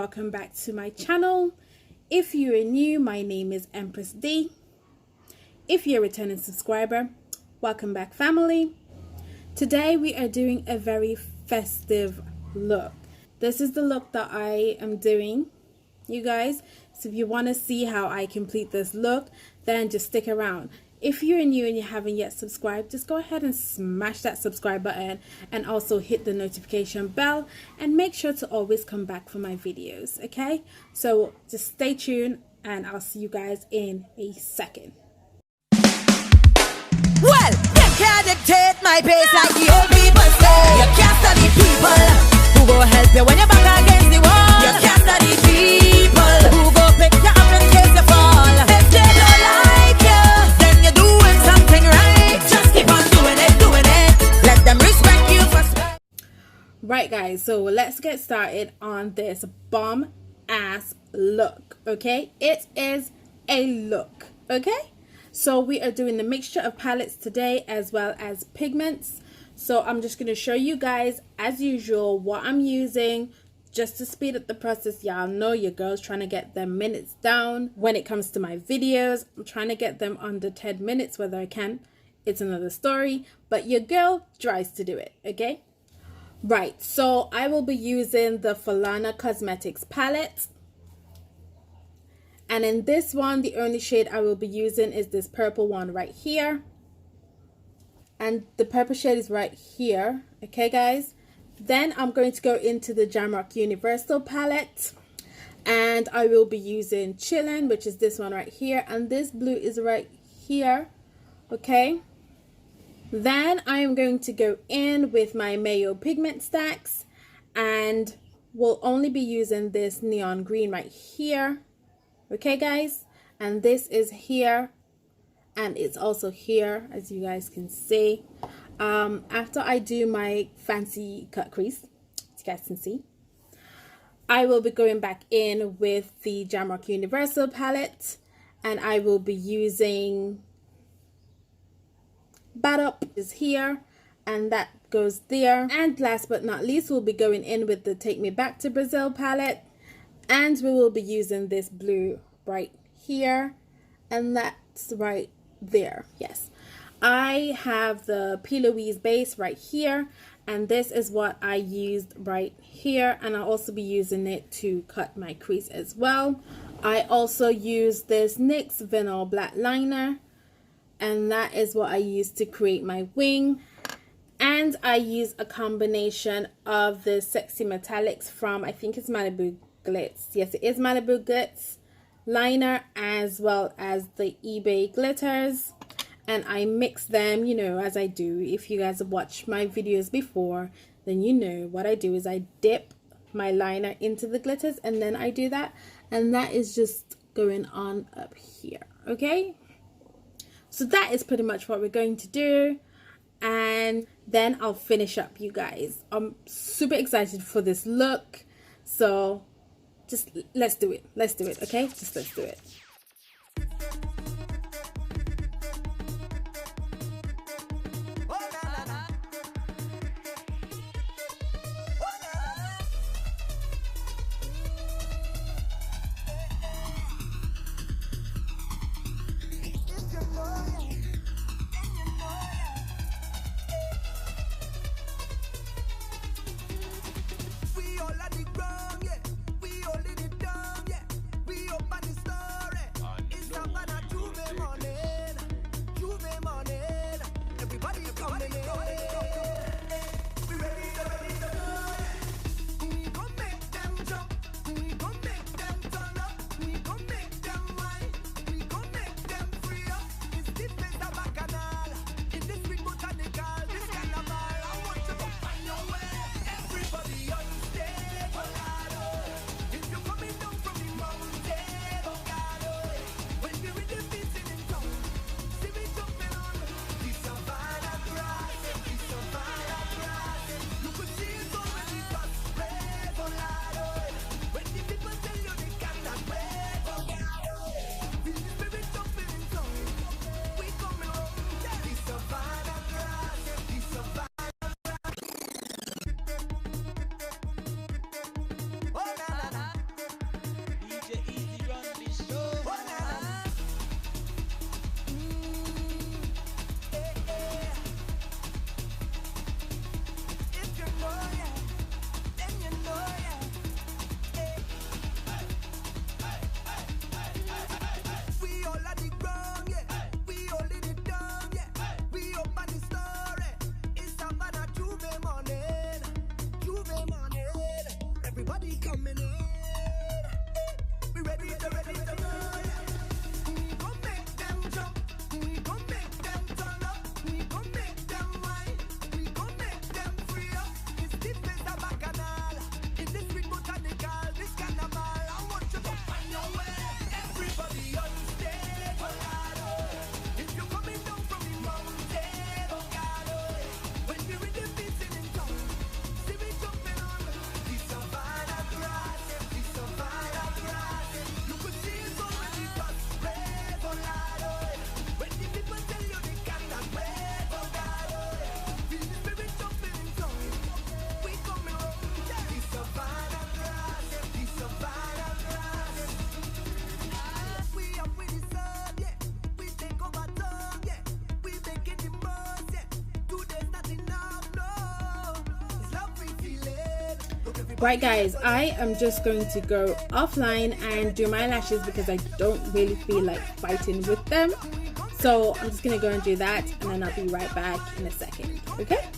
welcome back to my channel. If you are new, my name is Empress D. If you're a returning subscriber, welcome back family. Today we are doing a very festive look. This is the look that I am doing, you guys. So if you want to see how I complete this look, then just stick around. If you're new and you haven't yet subscribed, just go ahead and smash that subscribe button and also hit the notification bell and make sure to always come back for my videos, okay? So just stay tuned and I'll see you guys in a second. Well, them can't dictate my pace like the old people say. You can't study people who go help you when you're back against the wall. You can't study people who go pick you up in case you fall. If they don't like you, then you're doing something right. Just keep on doing it. Let them respect you for spend. Right guys, so let's get started on this bomb ass look, okay? It is a look, okay? So we are doing the mixture of palettes today as well as pigments. So I'm just going to show you guys as usual what I'm using just to speed up the process. Y'all know your girl's trying to get them minutes down when it comes to my videos. I'm trying to get them under 10 minutes, whether I can. It's another story, but your girl tries to do it, okay? Right, so I will be using the Falana Cosmetics palette. And in this one, the only shade I will be using is this purple one right here. And the purple shade is right here. Okay, guys. Then I'm going to go into the Jamrock Universal palette. And I will be using Chillin', which is this one right here. And this blue is right here. Okay. Then I am going to go in with my Mayo pigment stacks. And we'll only be using this neon green right here. Okay guys, and this is here and it's also here, as you guys can see. After I do my fancy cut crease, as you guys can see, I will be going back in with the Jamrock Universal palette and I will be using Bad Up is here and that goes there. And last but not least, we'll be going in with the Take Me Back to Brazil palette. And we will be using this blue right here and that's right there. Yes, I have the P.louise base right here and this is what I used right here, and I'll also be using it to cut my crease as well. I also use this Nyx Vinyl black liner and that is what I use to create my wing. And I use a combination of the Sexy Metallics from, I think it's Malibu Glitz. Yes, it is Malibu Glitz liner as well as the eBay glitters, and I mix them, you know, as I do. If you guys have watched my videos before, then you know what I do is I dip my liner into the glitters and then I do that, and that is just going on up here. Okay, so that is pretty much what we're going to do, and then I'll finish up, you guys. I'm super excited for this look, so just let's do it, okay? Just let's do it. We all on the ground, yeah. We all in it down, yeah. We up on the story. Right guys, I am just going to go offline and do my lashes because I don't really feel like fighting with them. So I'm just gonna go and do that, and then I'll be right back in a second, okay?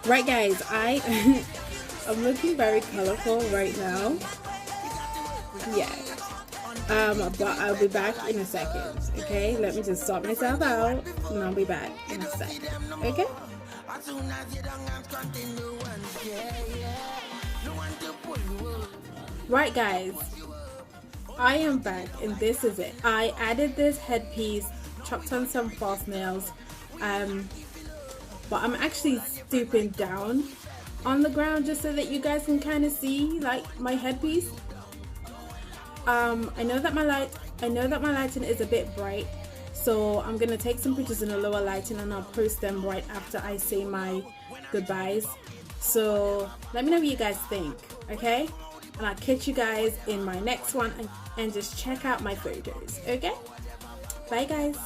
Right guys, I'm looking very colorful right now. Yeah. But I'll be back in a second. Okay, let me just sort myself out and I'll be back in a second. Okay. Right guys, I am back and this is it. I added this headpiece, chopped on some false nails, but I'm actually stooping down on the ground just so that you guys can kind of see like my headpiece. I know that my lighting is a bit bright, so I'm gonna take some pictures in the lower lighting and I'll post them right after I say my goodbyes. So let me know what you guys think, okay? And I'll catch you guys in my next one, and just check out my photos, okay? Bye guys.